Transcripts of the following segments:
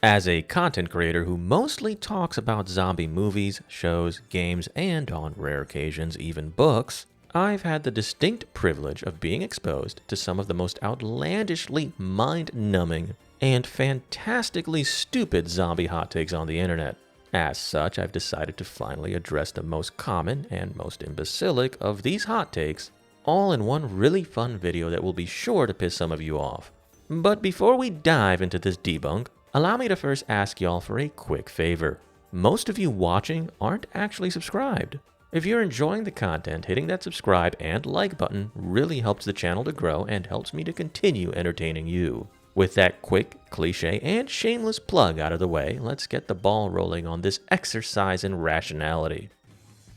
As a content creator who mostly talks about zombie movies, shows, games, and on rare occasions even books, I've had the distinct privilege of being exposed to some of the most outlandishly mind-numbing and fantastically stupid zombie hot takes on the internet. As such, I've decided to finally address the most common and most imbecilic of these hot takes all in one really fun video that will be sure to piss some of you off. But before we dive into this debunk, allow me to first ask y'all for a quick favor. Most of you watching aren't actually subscribed. If you're enjoying the content, hitting that subscribe and like button really helps the channel to grow and helps me to continue entertaining you. With that quick, cliche, and shameless plug out of the way, let's get the ball rolling on this exercise in rationality.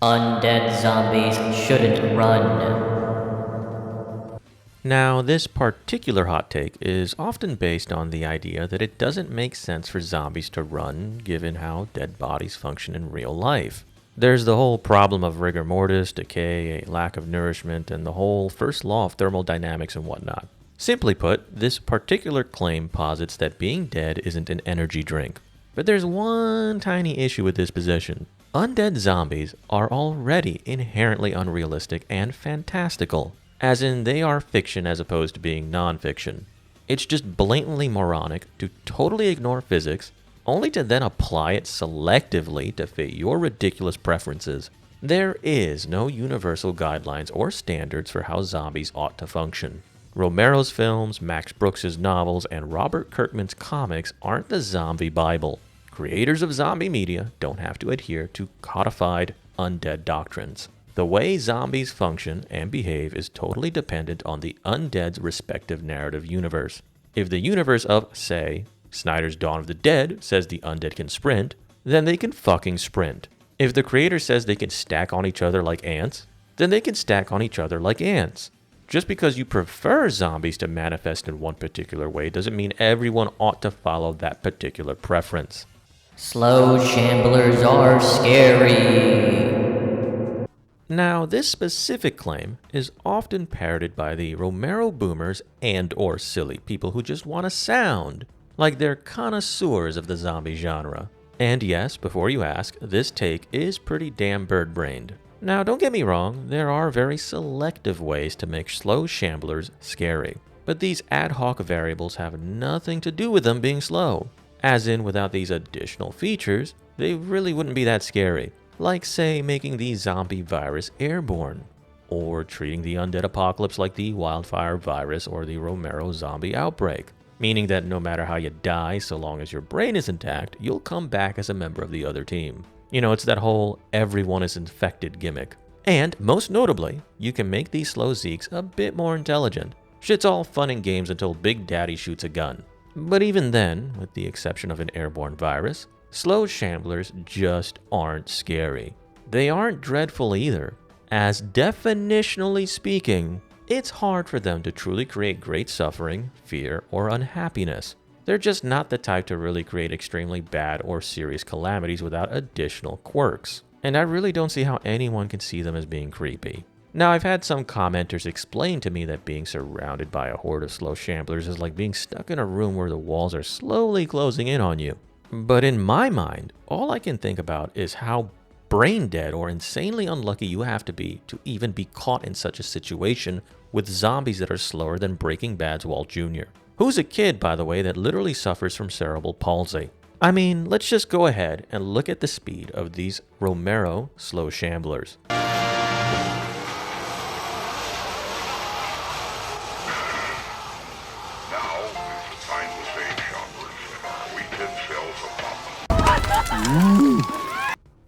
Undead zombies shouldn't run. Now, this particular hot take is often based on the idea that it doesn't make sense for zombies to run given how dead bodies function in real life. There's the whole problem of rigor mortis, decay, a lack of nourishment, and the whole first law of thermodynamics and whatnot. Simply put, this particular claim posits that being dead isn't an energy drink. But there's one tiny issue with this position. Undead zombies are already inherently unrealistic and fantastical, as in they are fiction as opposed to being non-fiction. It's just blatantly moronic to totally ignore physics, only to then apply it selectively to fit your ridiculous preferences. There is no universal guidelines or standards for how zombies ought to function. Romero's films, Max Brooks' novels, and Robert Kirkman's comics aren't the zombie Bible. Creators of zombie media don't have to adhere to codified undead doctrines. The way zombies function and behave is totally dependent on the undead's respective narrative universe. If the universe of, say, Snyder's Dawn of the Dead says the undead can sprint, then they can fucking sprint. If the creator says they can stack on each other like ants, then they can stack on each other like ants. Just because you prefer zombies to manifest in one particular way doesn't mean everyone ought to follow that particular preference. Slow shamblers are scary. Now, this specific claim is often parroted by the Romero boomers and/or silly people who just want to sound like they're connoisseurs of the zombie genre. And yes, before you ask, this take is pretty damn bird-brained. Now, don't get me wrong, there are very selective ways to make slow shamblers scary. But these ad hoc variables have nothing to do with them being slow. As in, without these additional features, they really wouldn't be that scary. Like, say, making the zombie virus airborne, or treating the undead apocalypse like the wildfire virus or the Romero zombie outbreak, meaning that no matter how you die, so long as your brain is intact, you'll come back as a member of the other team. You know, it's that whole everyone is infected gimmick. And, most notably, you can make these slow Zeeks a bit more intelligent. Shit's all fun and games until Big Daddy shoots a gun. But even then, with the exception of an airborne virus, slow shamblers just aren't scary. They aren't dreadful either, as definitionally speaking, it's hard for them to truly create great suffering, fear, or unhappiness. They're just not the type to really create extremely bad or serious calamities without additional quirks. And I really don't see how anyone can see them as being creepy. Now, I've had some commenters explain to me that being surrounded by a horde of slow shamblers is like being stuck in a room where the walls are slowly closing in on you. But in my mind, all I can think about is how brain dead or insanely unlucky you have to be even be caught in such a situation with zombies that are slower than Breaking Bad's Walt Jr., who's a kid, by the way, that literally suffers from cerebral palsy. I mean, let's just go ahead and look at the speed of these Romero slow shamblers.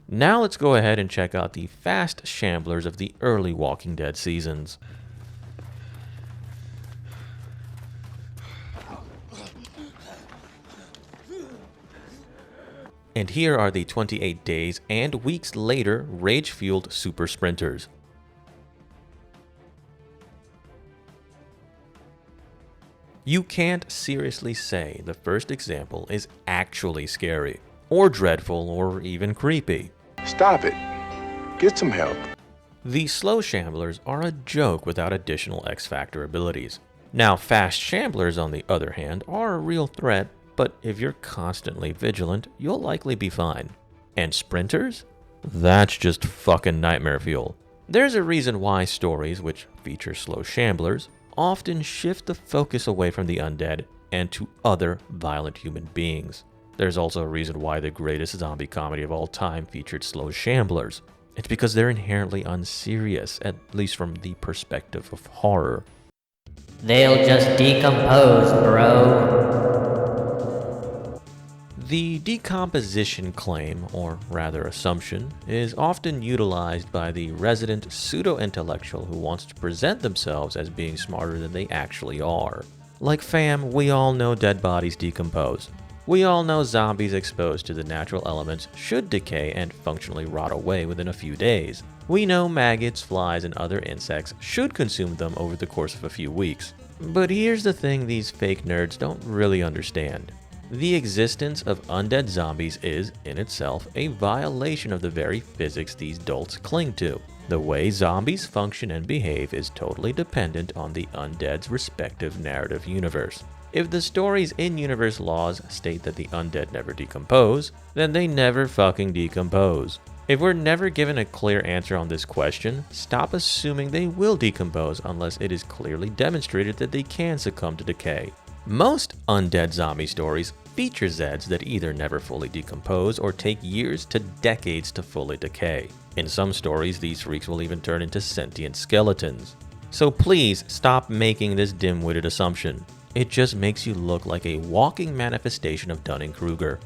Now let's go ahead and check out the fast shamblers of the early Walking Dead seasons. And here are the 28 days and weeks later rage-fueled super sprinters. You can't seriously say the first example is actually scary, or dreadful, or even creepy. Stop it. Get some help. The slow shamblers are a joke without additional X-Factor abilities. Now, fast shamblers, on the other hand, are a real threat, But if you're constantly vigilant, you'll likely be fine. And sprinters? That's just fucking nightmare fuel. There's a reason why stories which feature slow shamblers often shift the focus away from the undead and to other violent human beings. There's also a reason why the greatest zombie comedy of all time featured slow shamblers. It's because they're inherently unserious, at least from the perspective of horror. They'll just decompose, bro. The decomposition claim, or rather assumption, is often utilized by the resident pseudo-intellectual who wants to present themselves as being smarter than they actually are. Like fam, we all know dead bodies decompose. We all know zombies exposed to the natural elements should decay and functionally rot away within a few days. We know maggots, flies, and other insects should consume them over the course of a few weeks. But here's the thing these fake nerds don't really understand. The existence of undead zombies is, in itself, a violation of the very physics these dolts cling to. The way zombies function and behave is totally dependent on the undead's respective narrative universe. If the story's in-universe laws state that the undead never decompose, then they never fucking decompose. If we're never given a clear answer on this question, stop assuming they will decompose unless it is clearly demonstrated that they can succumb to decay. Most undead zombie stories feature Zeds that either never fully decompose or take years to decades to fully decay. In some stories, these freaks will even turn into sentient skeletons. So please stop making this dim-witted assumption. It just makes you look like a walking manifestation of Dunning-Kruger.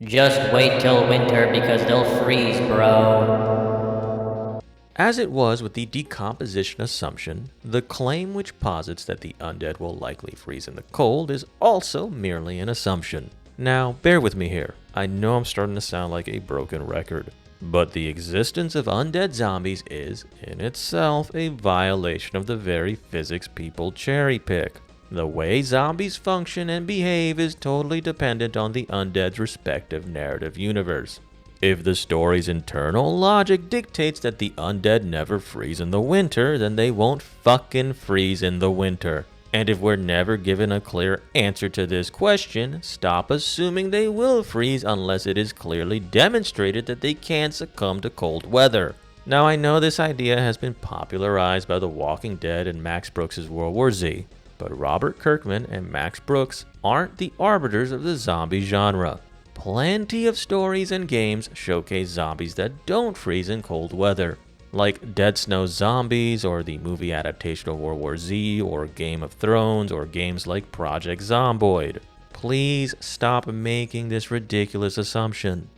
Just wait till winter because they'll freeze, bro. As it was with the decomposition assumption, the claim which posits that the undead will likely freeze in the cold is also merely an assumption. Now, bear with me here. I know I'm starting to sound like a broken record, but the existence of undead zombies is, in itself, a violation of the very physics people cherry pick. The way zombies function and behave is totally dependent on the undead's respective narrative universe. If the story's internal logic dictates that the undead never freeze in the winter, then they won't fucking freeze in the winter. And if we're never given a clear answer to this question, stop assuming they will freeze unless it is clearly demonstrated that they can succumb to cold weather. Now I know this idea has been popularized by The Walking Dead and Max Brooks' World War Z, but Robert Kirkman and Max Brooks aren't the arbiters of the zombie genre. Plenty of stories and games showcase zombies that don't freeze in cold weather, like Dead Snow Zombies or the movie adaptation of World War Z or Game of Thrones or games like Project Zomboid. Please stop making this ridiculous assumption.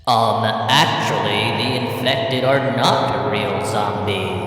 Actually, the infected are not real zombies.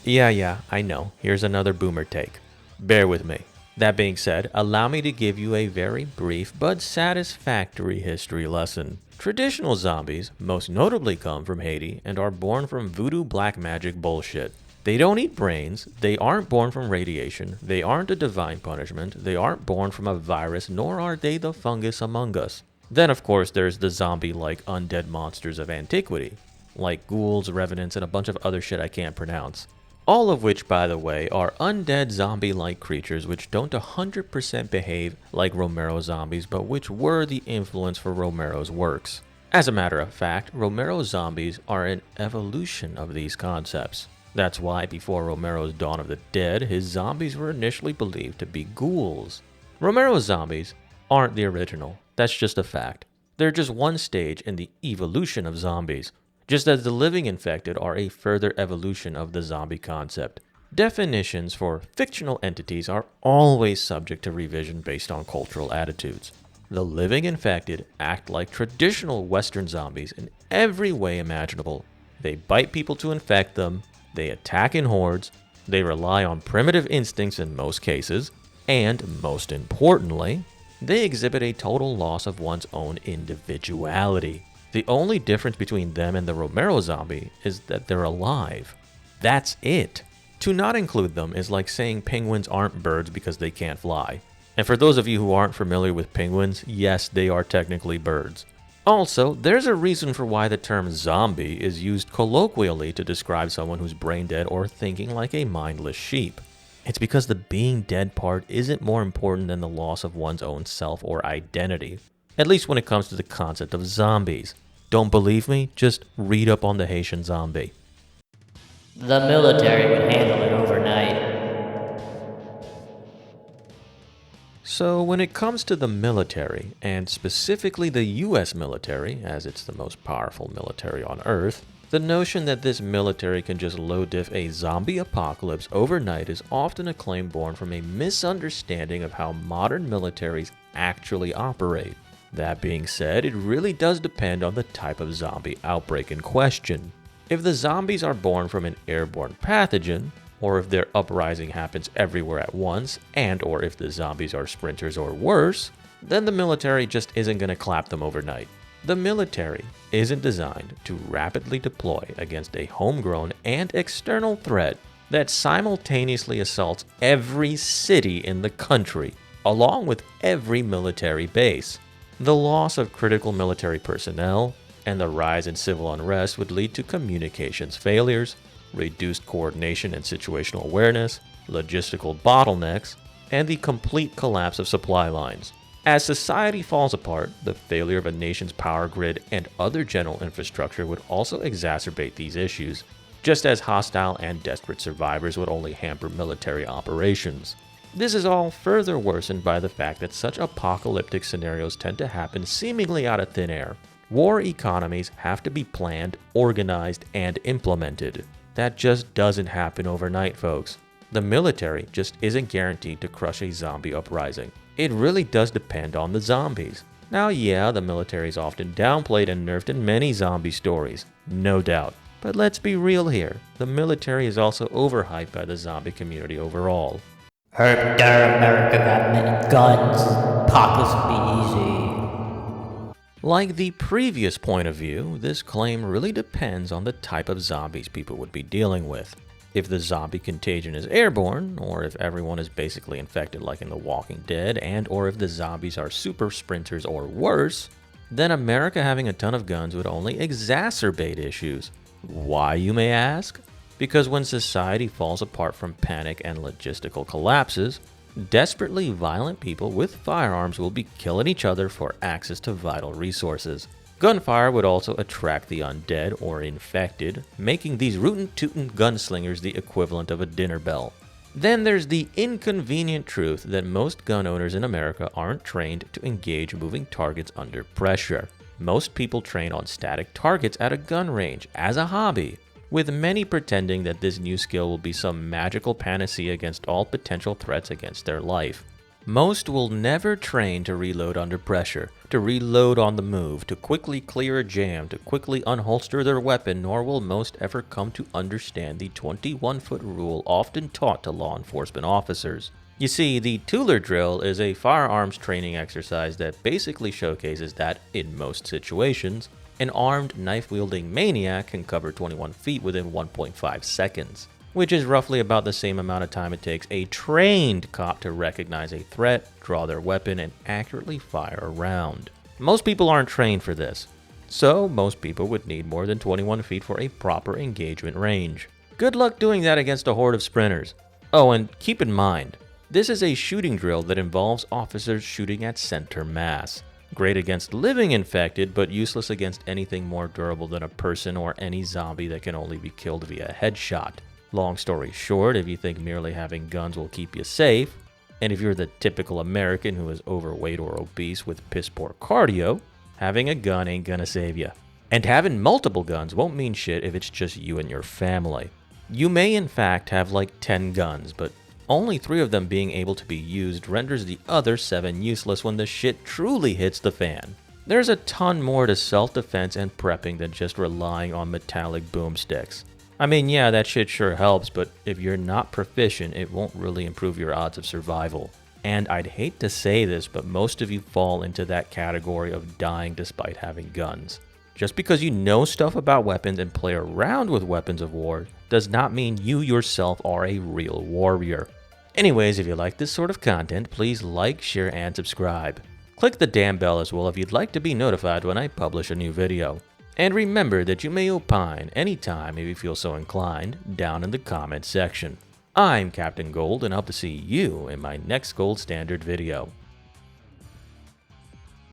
Yeah, I know. Here's another boomer take. Bear with me. That being said, allow me to give you a very brief but satisfactory history lesson. Traditional zombies most notably come from Haiti and are born from voodoo black magic bullshit. They don't eat brains, they aren't born from radiation, they aren't a divine punishment, they aren't born from a virus, nor are they the fungus among us. Then of course there's the zombie-like undead monsters of antiquity, like ghouls, revenants, and a bunch of other shit I can't pronounce. All of which, by the way, are undead zombie-like creatures which don't 100% behave like Romero zombies, but which were the influence for Romero's works. As a matter of fact, Romero zombies are an evolution of these concepts. That's why before Romero's Dawn of the Dead, his zombies were initially believed to be ghouls. Romero's zombies aren't the original, that's just a fact. They're just one stage in the evolution of zombies. Just as the living infected are a further evolution of the zombie concept. Definitions for fictional entities are always subject to revision based on cultural attitudes. The living infected act like traditional Western zombies in every way imaginable. They bite people to infect them, they attack in hordes, they rely on primitive instincts in most cases, and most importantly, they exhibit a total loss of one's own individuality. The only difference between them and the Romero zombie is that they're alive. That's it. To not include them is like saying penguins aren't birds because they can't fly. And for those of you who aren't familiar with penguins, yes, they are technically birds. Also, there's a reason for why the term zombie is used colloquially to describe someone who's brain dead or thinking like a mindless sheep. It's because the being dead part isn't more important than the loss of one's own self or identity, at least when it comes to the concept of zombies. Don't believe me? Just read up on the Haitian zombie. The military would handle it overnight. So when it comes to the military, and specifically the US military, as it's the most powerful military on Earth, the notion that this military can just low diff a zombie apocalypse overnight is often a claim born from a misunderstanding of how modern militaries actually operate. That being said, it really does depend on the type of zombie outbreak in question. If the zombies are born from an airborne pathogen, or if their uprising happens everywhere at once, and or if the zombies are sprinters or worse, then the military just isn't going to clap them overnight. The military isn't designed to rapidly deploy against a homegrown and external threat that simultaneously assaults every city in the country, along with every military base. The loss of critical military personnel and the rise in civil unrest would lead to communications failures, reduced coordination and situational awareness, logistical bottlenecks, and the complete collapse of supply lines. As society falls apart, the failure of a nation's power grid and other general infrastructure would also exacerbate these issues, just as hostile and desperate survivors would only hamper military operations. This is all further worsened by the fact that such apocalyptic scenarios tend to happen seemingly out of thin air. War economies have to be planned, organized, and implemented. That just doesn't happen overnight, folks. The military just isn't guaranteed to crush a zombie uprising. It really does depend on the zombies. Now, yeah, the military is often downplayed and nerfed in many zombie stories, no doubt. But let's be real here, the military is also overhyped by the zombie community overall. Herb der America got many guns. Apocalypse will be easy. Like the previous point of view, this claim really depends on the type of zombies people would be dealing with. If the zombie contagion is airborne, or if everyone is basically infected like in The Walking Dead, and or if the zombies are super sprinters or worse, then America having a ton of guns would only exacerbate issues. Why, you may ask? Because when society falls apart from panic and logistical collapses, desperately violent people with firearms will be killing each other for access to vital resources. Gunfire would also attract the undead or infected, making these rootin' gunslingers the equivalent of a dinner bell. Then there's the inconvenient truth that most gun owners in America aren't trained to engage moving targets under pressure. Most people train on static targets at a gun range as a hobby, with many pretending that this new skill will be some magical panacea against all potential threats against their life. Most will never train to reload under pressure, to reload on the move, to quickly clear a jam, to quickly unholster their weapon, nor will most ever come to understand the 21-foot rule often taught to law enforcement officers. You see, the Tooler drill is a firearms training exercise that basically showcases that, in most situations, an armed, knife-wielding maniac can cover 21 feet within 1.5 seconds, which is roughly about the same amount of time it takes a trained cop to recognize a threat, draw their weapon, and accurately fire a round. Most people aren't trained for this, so most people would need more than 21 feet for a proper engagement range. Good luck doing that against a horde of sprinters. Oh, and keep in mind, this is a shooting drill that involves officers shooting at center mass. Great against living infected, but useless against anything more durable than a person or any zombie that can only be killed via headshot. Long story short, if you think merely having guns will keep you safe, and if you're the typical American who is overweight or obese with piss poor cardio, having a gun ain't gonna save you. And having multiple guns won't mean shit if it's just you and your family. You may in fact have like 10 guns, but only 3 of them being able to be used renders the other 7 useless when the shit truly hits the fan. There's a ton more to self-defense and prepping than just relying on metallic boomsticks. I mean, yeah, that shit sure helps, but if you're not proficient, it won't really improve your odds of survival. And I'd hate to say this, but most of you fall into that category of dying despite having guns. Just because you know stuff about weapons and play around with weapons of war does not mean you yourself are a real warrior. Anyways, if you like this sort of content, please like, share, and subscribe. Click the damn bell as well if you'd like to be notified when I publish a new video. And remember that you may opine anytime if you feel so inclined down in the comments section. I'm Captain Gold, and I hope to see you in my next Gold Standard video.